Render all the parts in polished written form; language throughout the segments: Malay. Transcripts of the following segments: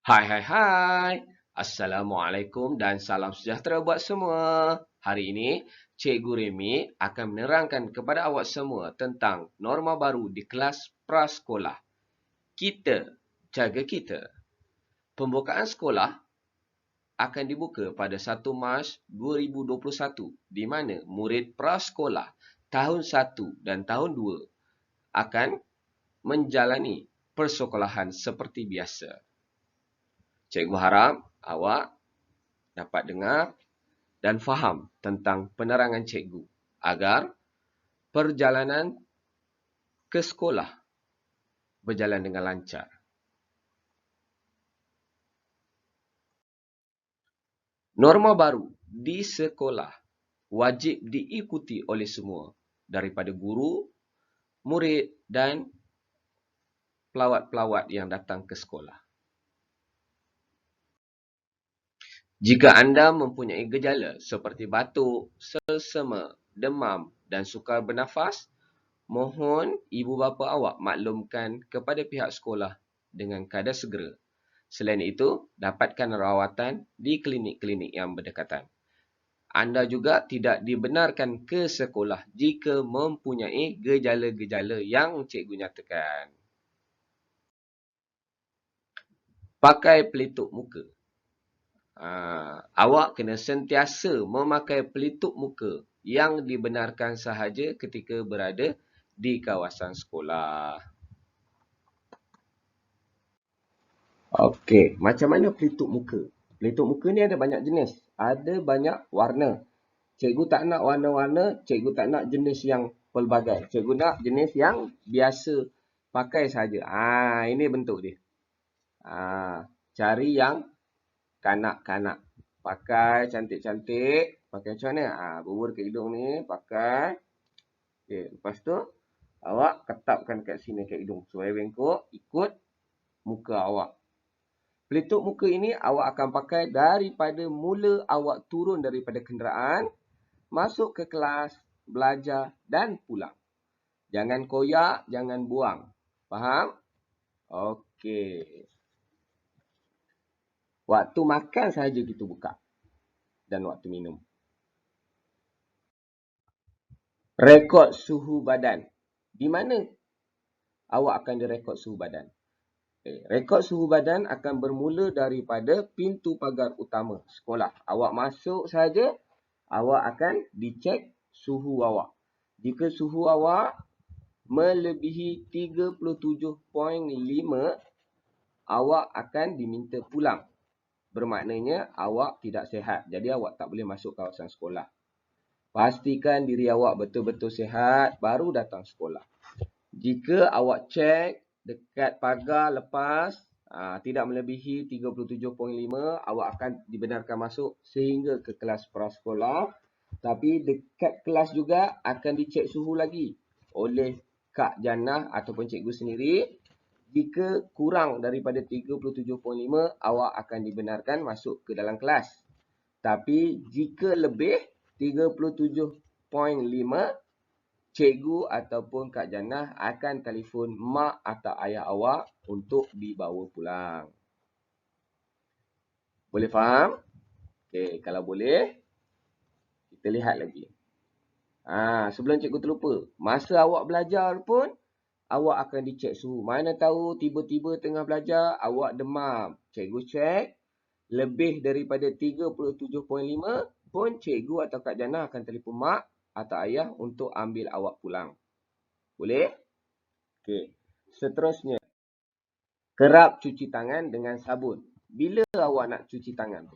Hai hai hai. Assalamualaikum dan salam sejahtera buat semua. Hari ini, Cikgu Remy akan menerangkan kepada awak semua tentang norma baru di kelas prasekolah. Kita jaga kita. Pembukaan sekolah akan dibuka pada 1 Mac 2021 di mana murid prasekolah tahun 1 dan tahun 2 akan menjalani persekolahan seperti biasa. Cikgu harap awak dapat dengar dan faham tentang penerangan cikgu agar perjalanan ke sekolah berjalan dengan lancar. Norma baru di sekolah wajib diikuti oleh semua daripada guru, murid dan pelawat-pelawat yang datang ke sekolah. Jika anda mempunyai gejala seperti batuk, selsema, demam dan sukar bernafas, mohon ibu bapa awak maklumkan kepada pihak sekolah dengan kadar segera. Selain itu, dapatkan rawatan di klinik-klinik yang berdekatan. Anda juga tidak dibenarkan ke sekolah jika mempunyai gejala-gejala yang cikgu nyatakan. Pakai pelitup muka. Awak kena sentiasa memakai pelitup muka yang dibenarkan sahaja ketika berada di kawasan sekolah. Okey, macam mana pelitup muka? Pelitup muka ni ada banyak jenis. Ada banyak warna. Cikgu tak nak warna-warna, cikgu tak nak jenis yang pelbagai. Cikgu nak jenis yang biasa pakai saja. Ini bentuk dia. Cari yang kanak-kanak. Pakai cantik-cantik. Pakai macam mana? Bubur ke hidung ni, pakai. Okey, lepas tu awak ketapkan kat sini kat hidung. Supaya bengkok, ikut muka awak. Pelitup muka ini awak akan pakai daripada mula awak turun daripada kenderaan, masuk ke kelas, belajar dan pulang. Jangan koyak, jangan buang. Faham? Okey. Waktu makan sahaja kita buka. Dan waktu minum. Rekod suhu badan. Di mana awak akan direkod suhu badan? Rekod suhu badan akan bermula daripada pintu pagar utama sekolah. Awak masuk saja, awak akan dicek suhu awak. Jika suhu awak melebihi 37.5, awak akan diminta pulang. Bermaknanya awak tidak sihat. Jadi awak tak boleh masuk kawasan sekolah. Pastikan diri awak betul-betul sihat, baru datang sekolah. Jika awak cek dekat pagar lepas, tidak melebihi 37.5, awak akan dibenarkan masuk sehingga ke kelas prasekolah. Tapi dekat kelas juga akan dicek suhu lagi oleh Kak Jannah ataupun cikgu sendiri. Jika kurang daripada 37.5, awak akan dibenarkan masuk ke dalam kelas. Tapi jika lebih 37.5, cikgu ataupun Kak Jannah akan telefon mak atau ayah awak untuk dibawa pulang. Boleh faham? Okey, kalau boleh, kita lihat lagi. Sebelum cikgu terlupa, masa awak belajar pun, awak akan dicek suhu. Mana tahu tiba-tiba tengah belajar, awak demam. Cikgu cek, lebih daripada 37.5 pun cikgu atau Kak Jannah akan telefon mak atau ayah untuk ambil awak pulang. Boleh? Okey. Seterusnya, kerap cuci tangan dengan sabun. Bila awak nak cuci tangan?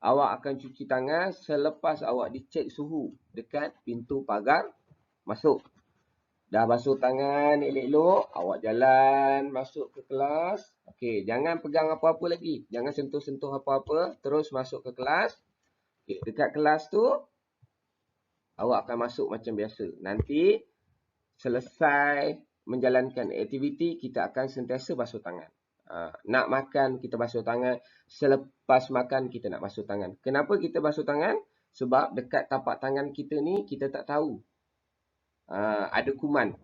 Awak akan cuci tangan selepas awak dicek suhu dekat pintu pagar masuk. Dah basuh tangan elok-elok, awak jalan masuk ke kelas. Okey, jangan pegang apa-apa lagi. Jangan sentuh-sentuh apa-apa, terus masuk ke kelas. Okey, dekat kelas tu, awak akan masuk macam biasa. Nanti selesai menjalankan aktiviti, kita akan sentiasa basuh tangan. Nak makan, kita basuh tangan. Selepas makan, kita nak basuh tangan. Kenapa kita basuh tangan? Sebab dekat tapak tangan kita ni, kita tak tahu ada kuman.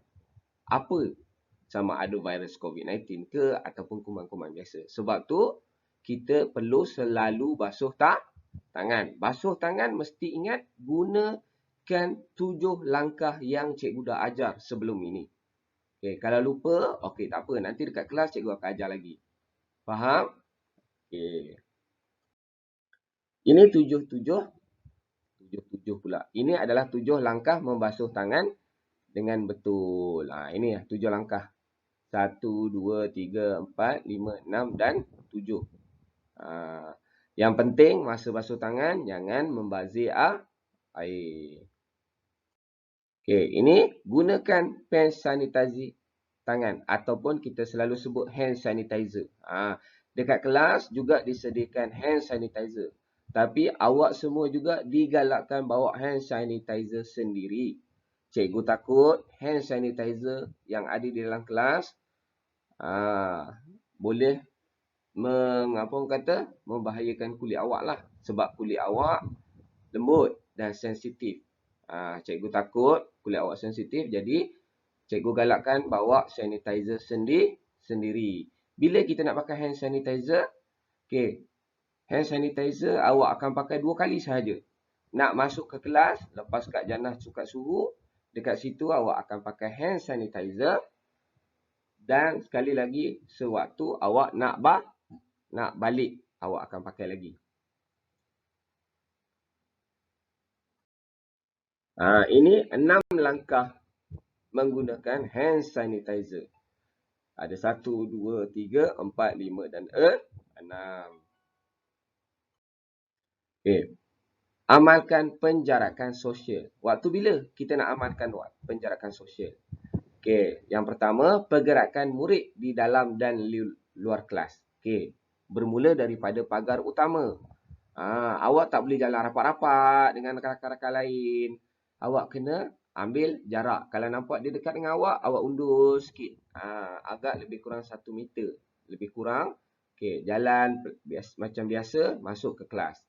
Apa sama ada virus COVID-19 ke ataupun kuman-kuman biasa. Sebab tu kita perlu selalu basuh tangan. Basuh tangan mesti ingat gunakan 7 langkah yang cikgu dah ajar sebelum ini. Okey, kalau lupa, okey tak apa, nanti dekat kelas cikgu akan ajar lagi. Faham? Okey. Ini 7 pula. Ini adalah 7 langkah membasuh tangan dengan betul. Ini 7 langkah. 1, 2, 3, 4, 5, 6 dan 7. Yang penting masa basuh tangan jangan membazir air. Okey, ini gunakan pen sanitizer tangan ataupun kita selalu sebut hand sanitizer. Dekat kelas juga disediakan hand sanitizer. Tapi awak semua juga digalakkan bawa hand sanitizer sendiri. Cikgu takut hand sanitizer yang ada di dalam kelas boleh membahayakan kulit awak lah. Sebab kulit awak lembut dan sensitif. Cikgu takut kulit awak sensitif, jadi cikgu galakkan bawa sanitizer sendiri. Bila kita nak pakai hand sanitizer, hand sanitizer awak akan pakai 2 kali sahaja. Nak masuk ke kelas, lepas Kak Jannah cukat suhu, dekat situ awak akan pakai hand sanitizer. Dan sekali lagi, sewaktu awak nak balik, awak akan pakai lagi. Ini 6 langkah menggunakan hand sanitizer. Ada 1, 2, 3, 4, 5 dan 6. Amalkan penjarakan sosial. Waktu bila kita nak amalkan penjarakan sosial? Yang pertama, pergerakan murid di dalam dan luar kelas. Bermula daripada pagar utama. Awak tak boleh jalan rapat-rapat dengan rakan-rakan lain. Awak kena ambil jarak. Kalau nampak dia dekat dengan awak undur sikit. Agak lebih kurang 1 meter. Lebih kurang. Jalan macam biasa, masuk ke kelas.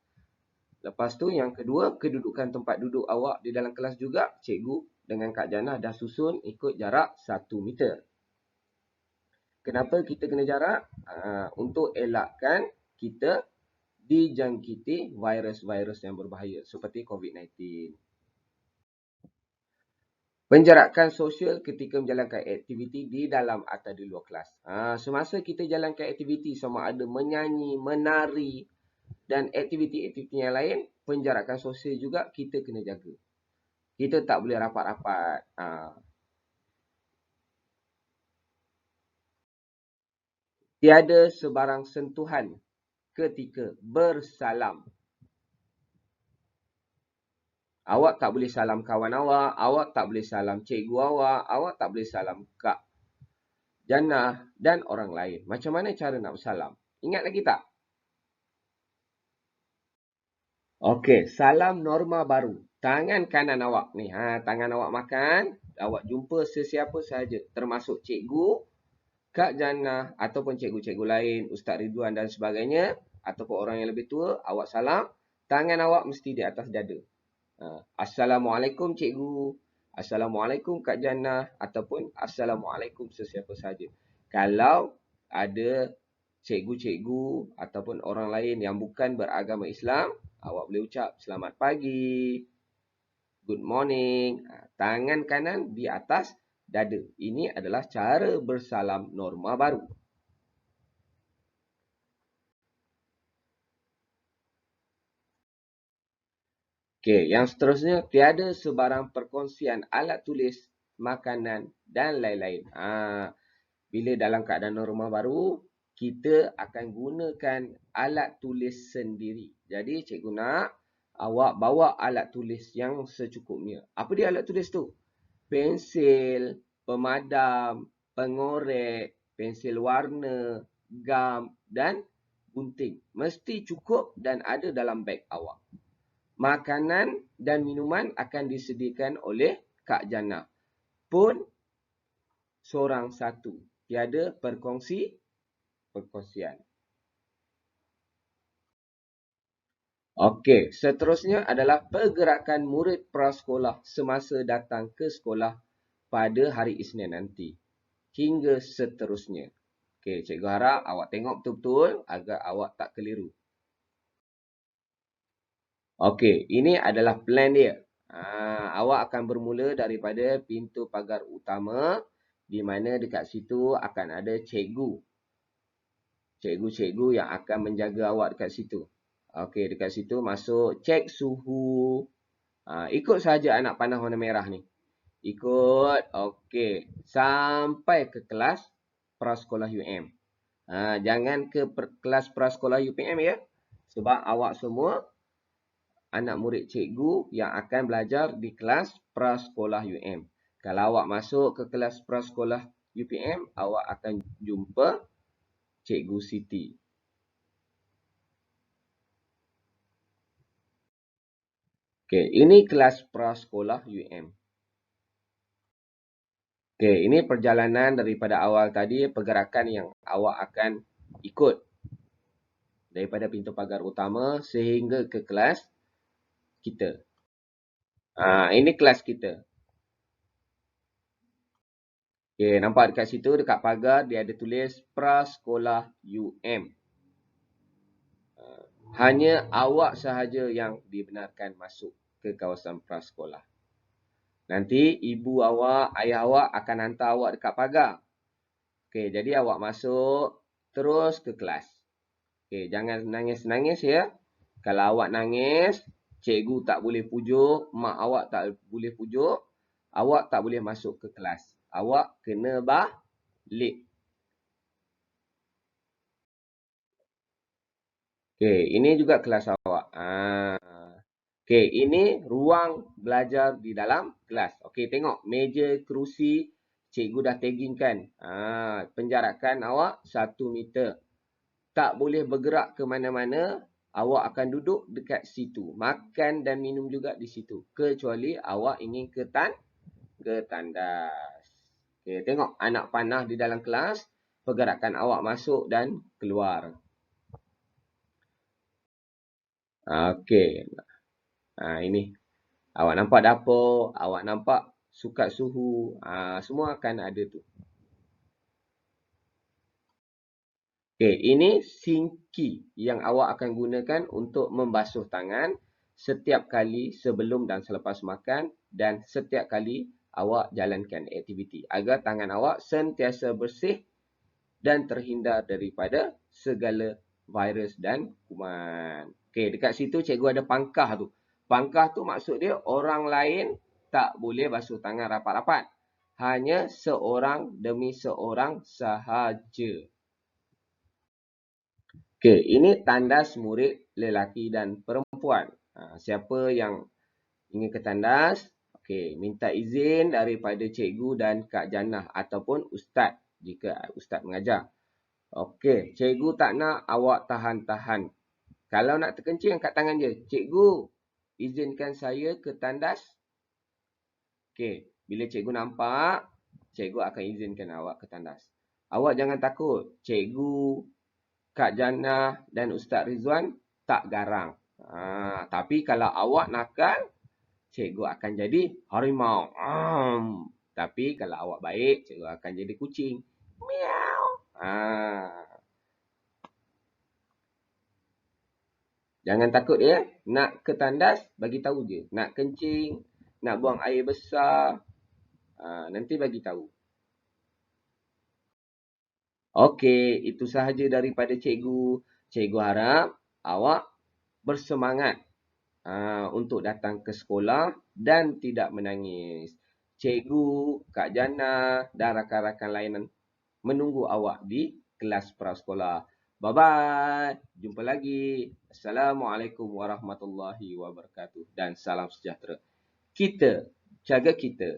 Lepas tu yang kedua, kedudukan tempat duduk awak di dalam kelas juga. Cikgu dengan Kak Jannah dah susun ikut jarak 1 meter. Kenapa kita kena jarak? Untuk elakkan kita dijangkiti virus-virus yang berbahaya seperti COVID-19. Penjarakan sosial ketika menjalankan aktiviti di dalam atau di luar kelas. Semasa kita jalankan aktiviti sama ada menyanyi, menari dan aktiviti-aktiviti yang lain, penjarakan sosial juga kita kena jaga. Kita tak boleh rapat-rapat. Tiada sebarang sentuhan ketika bersalam. Awak tak boleh salam kawan awak tak boleh salam cikgu awak tak boleh salam Kak Jannah dan orang lain. Macam mana cara nak bersalam? Ingat lagi tak? Okey, salam norma baru. Tangan kanan awak ni, tangan awak makan, awak jumpa sesiapa sahaja, termasuk cikgu, Kak Jannah ataupun cikgu-cikgu lain, Ustaz Ridwan dan sebagainya, ataupun orang yang lebih tua, awak salam, tangan awak mesti di atas dada. Assalamualaikum cikgu, Assalamualaikum Kak Jannah ataupun Assalamualaikum sesiapa sahaja. Kalau ada cikgu-cikgu ataupun orang lain yang bukan beragama Islam, awak boleh ucap selamat pagi, good morning. Tangan kanan di atas dada. Ini adalah cara bersalam norma baru. Yang seterusnya, tiada sebarang perkongsian alat tulis, makanan dan lain-lain. Bila dalam keadaan norma baru, kita akan gunakan alat tulis sendiri. Jadi cikgu nak awak bawa alat tulis yang secukupnya. Apa dia alat tulis tu? Pensil, pemadam, pengorek, pensil warna, gam dan gunting. Mesti cukup dan ada dalam beg awak. Makanan dan minuman akan disediakan oleh Kak Jannah. Pun seorang satu. Tiada perkongsian. Okey, seterusnya adalah pergerakan murid prasekolah semasa datang ke sekolah pada hari Isnin nanti. hingga seterusnya. Okey, cikgu harap awak tengok betul-betul agar awak tak keliru. Okey, ini adalah plan dia. Awak akan bermula daripada pintu pagar utama di mana dekat situ akan ada cikgu. Cikgu-cikgu yang akan menjaga awak dekat situ. Okey, dekat situ masuk, cek suhu. Ikut saja anak panah warna merah ni. Ikut, okey. Sampai ke kelas prasekolah UM. Jangan ke kelas prasekolah UPM ya. Sebab awak semua anak murid cikgu yang akan belajar di kelas prasekolah UM. Kalau awak masuk ke kelas prasekolah UPM, awak akan jumpa Cikgu Siti. Okey, ini kelas prasekolah UM. Okey, ini perjalanan daripada awal tadi, pergerakan yang awak akan ikut. Daripada pintu pagar utama sehingga ke kelas kita. Ini kelas kita. Okey, nampak dekat situ, dekat pagar, dia ada tulis prasekolah UM. Hanya awak sahaja yang dibenarkan masuk ke kawasan prasekolah. Nanti ibu awak, ayah awak akan hantar awak dekat pagar. Okey, jadi awak masuk terus ke kelas. Okey, jangan nangis-nangis ya. Kalau awak nangis, cikgu tak boleh pujuk, mak awak tak boleh pujuk, awak tak boleh masuk ke kelas. Awak kena balik. Okey, ini juga kelas awak. Okey, ini ruang belajar di dalam kelas. Okey, tengok meja, kerusi, cikgu dah taggingkan. Penjarakan awak 1 meter. Tak boleh bergerak ke mana-mana. Awak akan duduk dekat situ. Makan dan minum juga di situ. Kecuali awak ingin ke tandas. Okey, tengok anak panah di dalam kelas. Pergerakan awak masuk dan keluar. Okey. Ini. Awak nampak dapur, awak nampak sukat suhu. Semua akan ada tu. Okey, ini sinki yang awak akan gunakan untuk membasuh tangan setiap kali sebelum dan selepas makan dan setiap kali awak jalankan aktiviti agar tangan awak sentiasa bersih dan terhindar daripada segala virus dan kuman. Okey, dekat situ cikgu ada pangkah tu. Pangkah tu maksud dia orang lain tak boleh basuh tangan rapat-rapat. Hanya seorang demi seorang sahaja. Okey, ini tandas murid lelaki dan perempuan. Siapa yang ingin ke tandas, okey, minta izin daripada cikgu dan Kak Janah ataupun ustaz jika ustaz mengajar. Okey, cikgu tak nak awak tahan-tahan. Kalau nak terkencing, angkat tangan je. Cikgu, izinkan saya ke tandas. Okey, bila cikgu nampak, cikgu akan izinkan awak ke tandas. Awak jangan takut. Cikgu, Kak Janah dan Ustaz Rizwan tak garang. Tapi kalau awak nakal, cikgu akan jadi harimau. Tapi kalau awak baik, cikgu akan jadi kucing. Miau. Jangan takut ya. Nak ke tandas, bagi tahu je. Nak kencing, nak buang air besar, nanti bagi tahu. Okey, itu sahaja daripada cikgu. Cikgu harap awak bersemangat untuk datang ke sekolah dan tidak menangis. Cikgu, Kak Jana dan rakan-rakan lain menunggu awak di kelas prasekolah. Bye-bye. Jumpa lagi. Assalamualaikum warahmatullahi wabarakatuh. Dan salam sejahtera. Kita, jaga kita.